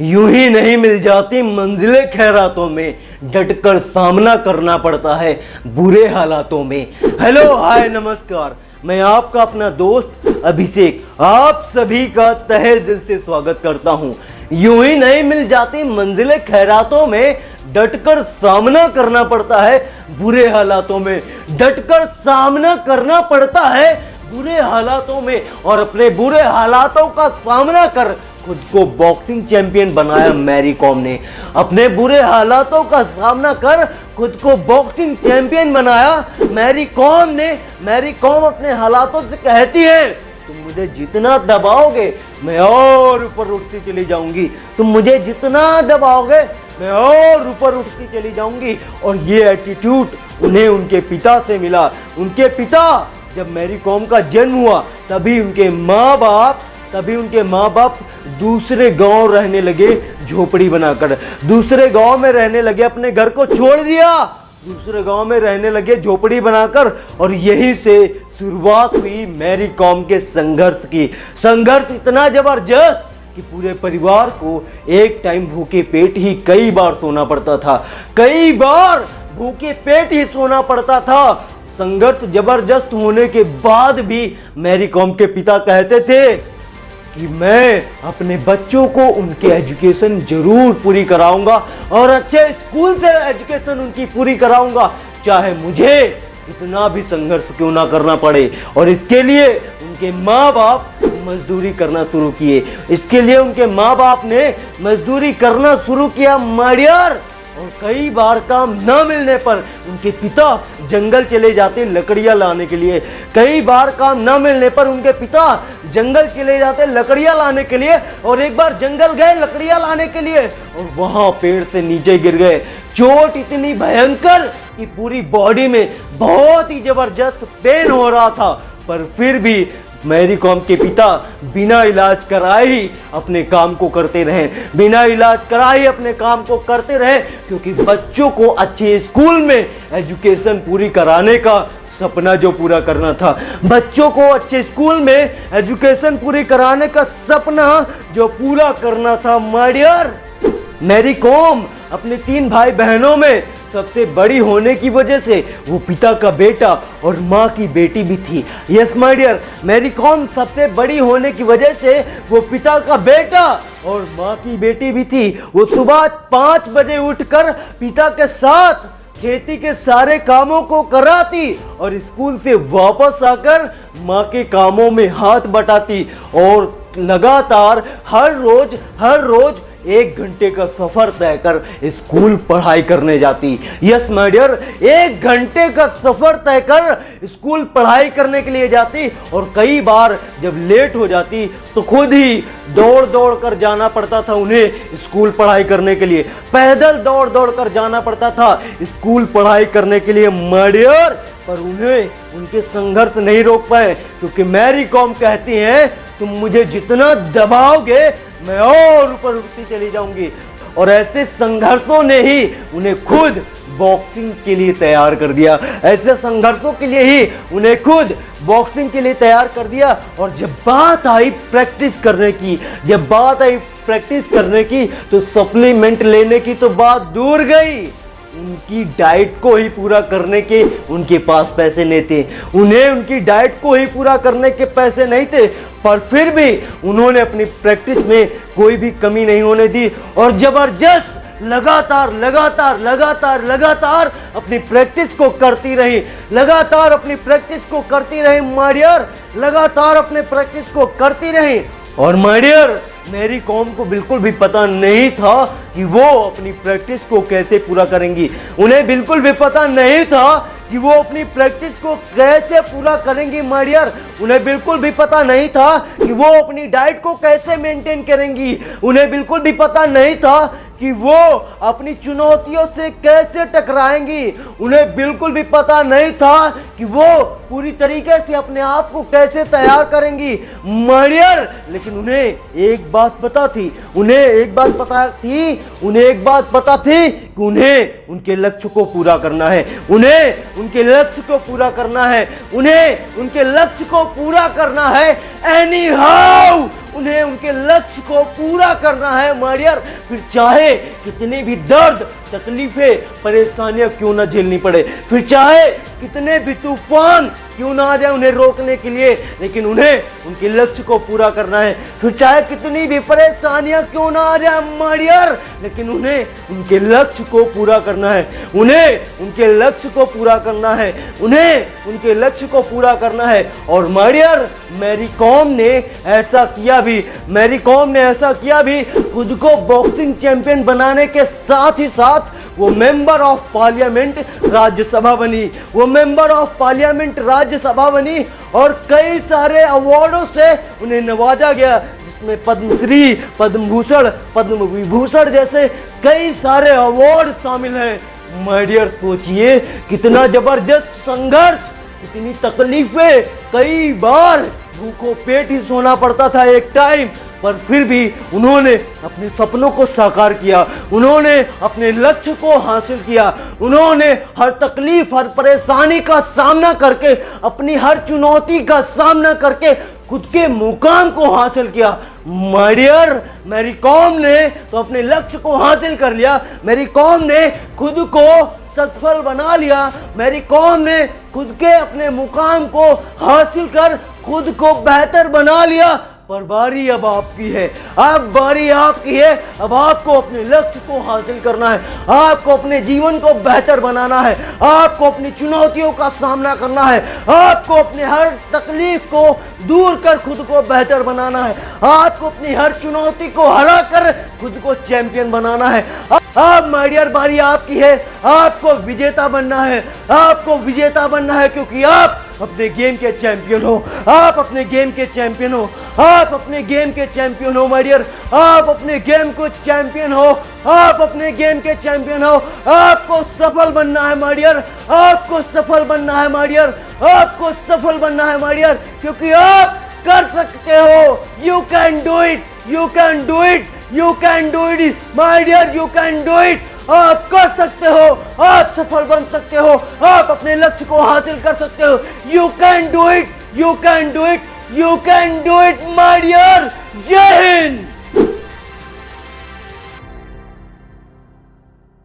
यूं ही नहीं मिल जाती मंजिलें खैरातों में, डटकर सामना करना पड़ता है बुरे हालातों में। हेलो हाय नमस्कार, मैं आपका अपना दोस्त अभिषेक आप सभी का तहे दिल से स्वागत करता हूं। यूं ही नहीं मिल जाती मंजिलें खैरातों में, डटकर सामना करना पड़ता है बुरे हालातों में, डटकर सामना करना पड़ता है बुरे हालातों में। और अपने बुरे हालातों का सामना कर खुद को बॉक्सिंग चैंपियन बनाया मैरी कॉम ने। अपने बुरे हालातों का सामना कर खुद को बॉक्सिंग चैंपियन बनाया मैरी कॉम ने। मैरी कॉम अपने हालातों से कहती है, तुम मुझे जितना दबाओगे मैं और ऊपर उठती चली जाऊंगी, तुम मुझे जितना दबाओगे मैं और ऊपर उठती चली जाऊंगी। और ये एटीट्यूड उन्हें उनके पिता से मिला। उनके पिता, जब मैरी कॉम का जन्म हुआ तभी उनके माँ बाप दूसरे गांव रहने लगे, झोपड़ी बनाकर दूसरे गांव में रहने लगे, अपने घर को छोड़ दिया, दूसरे गांव में रहने लगे झोपड़ी बनाकर। और यहीं से शुरुआत हुई मैरी कॉम के संघर्ष की। संघर्ष इतना जबरदस्त कि पूरे परिवार को एक टाइम भूखे पेट ही कई बार सोना पड़ता था, कई बार भूखे पेट ही सोना पड़ता था। संघर्ष जबरदस्त होने के बाद भी मैरी कॉम के पिता कहते थे कि मैं अपने बच्चों को उनके एजुकेशन जरूर पूरी कराऊंगा और अच्छे स्कूल से एजुकेशन उनकी पूरी कराऊंगा, चाहे मुझे इतना भी संघर्ष क्यों ना करना पड़े। और इसके लिए उनके माँ बाप मजदूरी करना शुरू किए। इसके लिए उनके माँ बाप ने मजदूरी करना शुरू किया माड़ियार। और कई बार काम न मिलने पर उनके पिता जंगल चले जाते लकड़ियां लाने के लिए। कई बार काम न मिलने पर उनके पिता जंगल चले जाते लकड़ियां लाने के लिए। और एक बार जंगल गए लकड़ियां लाने के लिए और वहां पेड़ से नीचे गिर गए। चोट इतनी भयंकर कि पूरी बॉडी में बहुत ही जबरदस्त पेन हो रहा था, पर फिर भी मैरी कॉम के पिता बिना इलाज कराए ही अपने काम को करते रहे, बिना इलाज कराए ही अपने काम को करते रहे, क्योंकि बच्चों को अच्छे स्कूल में एजुकेशन पूरी कराने का सपना जो पूरा करना था, बच्चों को अच्छे स्कूल में एजुकेशन पूरी कराने का सपना जो पूरा करना था माड़ियार। मैरी कॉम अपने 3 भाई बहनों में सबसे बड़ी होने की वजह से वो पिता का बेटा और माँ की बेटी भी थी। Yes my dear, Mary Kom सबसे बड़ी होने की वजह से वो पिता का बेटा और माँ की बेटी भी थी। वो सुबह 5 बजे उठकर पिता के साथ खेती के सारे कामों को कराती और स्कूल से वापस आकर माँ के कामों में हाथ बटाती और लगातार हर रोज 1 घंटे का सफर तय कर स्कूल पढ़ाई करने जाती। यस माय डियर, 1 घंटे का सफर तय कर स्कूल पढ़ाई करने के लिए जाती। और कई बार जब लेट हो जाती तो खुद ही दौड़ कर जाना पड़ता था उन्हें स्कूल पढ़ाई करने के लिए। पैदल दौड़ कर जाना पड़ता था स्कूल पढ़ाई करने के लिए माय डियर। पर उन्हें उनके संघर्ष नहीं रोक पाए, क्योंकि मैरी कॉम कहती हैं, तुम मुझे जितना दबाओगे मैं और ऊपर उठती चली जाऊंगी। और ऐसे संघर्षों ने ही उन्हें खुद बॉक्सिंग के लिए तैयार कर दिया। ऐसे संघर्षों के लिए ही उन्हें खुद बॉक्सिंग के लिए तैयार कर दिया। और जब बात आई प्रैक्टिस करने की तो सप्लीमेंट लेने की तो बात दूर गई, उनकी डाइट को ही पूरा करने के उनके पास पैसे नहीं थे। उन्हें उनकी डाइट को ही पूरा करने के पैसे नहीं थे, पर फिर भी उन्होंने अपनी प्रैक्टिस में कोई भी कमी नहीं होने दी और जबरदस्त लगातार अपनी प्रैक्टिस को करती रही, लगातार अपनी प्रैक्टिस को करती रही माड़ियार, लगातार अपने प्रैक्टिस को करती रही। और माड़ियार, मैरी कॉम को बिल्कुल भी पता नहीं था कि वो अपनी प्रैक्टिस को कैसे पूरा करेंगी। उन्हें बिल्कुल भी पता नहीं था कि वो अपनी प्रैक्टिस को कैसे पूरा करेंगी माड़ियार। उन्हें बिल्कुल भी पता नहीं था कि वो अपनी डाइट को कैसे मेंटेन करेंगी। उन्हें बिल्कुल भी पता नहीं था कि वो अपनी चुनौतियों से कैसे टकराएंगी। उन्हें बिल्कुल भी पता नहीं था कि वो पूरी तरीके से अपने आप को कैसे तैयार करेंगी माड़ियार। लेकिन उन्हें एक बात पता थी कि उन्हें उनके लक्ष्य को पूरा करना है। उन्हें उनके लक्ष्य को पूरा करना है एनी हाउ। उन्हें उनके लक्ष्य को पूरा करना है माय डियर। फिर चाहे कितनी भी दर्द, तकलीफें, परेशानियां क्यों ना झेलनी पड़े, फिर चाहे कितने भी तूफान क्यों ना आ जाए उन्हें रोकने के लिए, लेकिन उन्हें उनके लक्ष्य को पूरा करना है। फिर चाहे कितनी भी परेशानियां क्यों ना आ जाए माय डियर, लेकिन उन्हें उनके लक्ष्य को पूरा करना है। उन्हें उनके लक्ष्य को पूरा करना है। उन्हें उनके लक्ष्य को पूरा करना है। और माय डियर, मैरी कॉम ने ऐसा किया भी। मैरी कॉम ने ऐसा किया भी। खुद को बॉक्सिंग चैंपियन बनाने के साथ ही साथ वो मेंबर ऑफ पार्लियामेंट राज्यसभा बनी। वो मेंबर ऑफ पार्लियामेंट राज्यसभा बनी और कई सारे अवार्डों से उन्हें नवाजा गया, जिसमें पद्मश्री, पद्म भूषण, पद्म विभूषण जैसे कई सारे अवार्ड शामिल हैं। माय डियर, सोचिए कितना जबरदस्त संघर्ष, कितनी तकलीफें, कई बार भूखों पेट ही सोना पड़ता था एक टाइम, पर फिर भी उन्होंने अपने सपनों को साकार किया। उन्होंने अपने लक्ष्य को हासिल किया। उन्होंने हर तकलीफ, हर परेशानी का सामना करके, अपनी हर चुनौती का सामना करके खुद के मुकाम को हासिल किया। माय डियर, मैरी कॉम ने तो अपने लक्ष्य को हासिल कर लिया। मैरी कॉम ने खुद को सफल बना लिया। मैरी कॉम ने खुद के अपने मुकाम को हासिल कर खुद को बेहतर बना लिया। पर बारी अब आपकी है। अब बारी आपकी है। अब आपको अपने लक्ष्य को हासिल करना है। आपको अपने जीवन को बेहतर बनाना है। आपको अपनी चुनौतियों का सामना करना है। आपको अपने हर तकलीफ को दूर कर खुद को बेहतर बनाना है। आपको अपनी हर चुनौती को हरा कर खुद को चैंपियन बनाना है। अब माय डियर, बारी आपकी है। आपको विजेता बनना है। आपको विजेता बनना है, क्योंकि आप अपने गेम के चैंपियन हो। आप अपने गेम के चैंपियन हो। आप अपने गेम के चैंपियन हो माय डियर। आप अपने गेम को चैंपियन हो। आप अपने गेम के चैंपियन हो। आपको सफल बनना है माय डियर। आपको सफल बनना है माय डियर। आपको सफल बनना है माय डियर, क्योंकि आप कर सकते हो। You can do it. You can do it. You can do it my dear. You can do it. आप कर सकते हो। आप सफल बन सकते हो। आप अपने लक्ष्य को हासिल कर सकते हो। You can do it. You can do it. You can do it my dear. जय हिंद।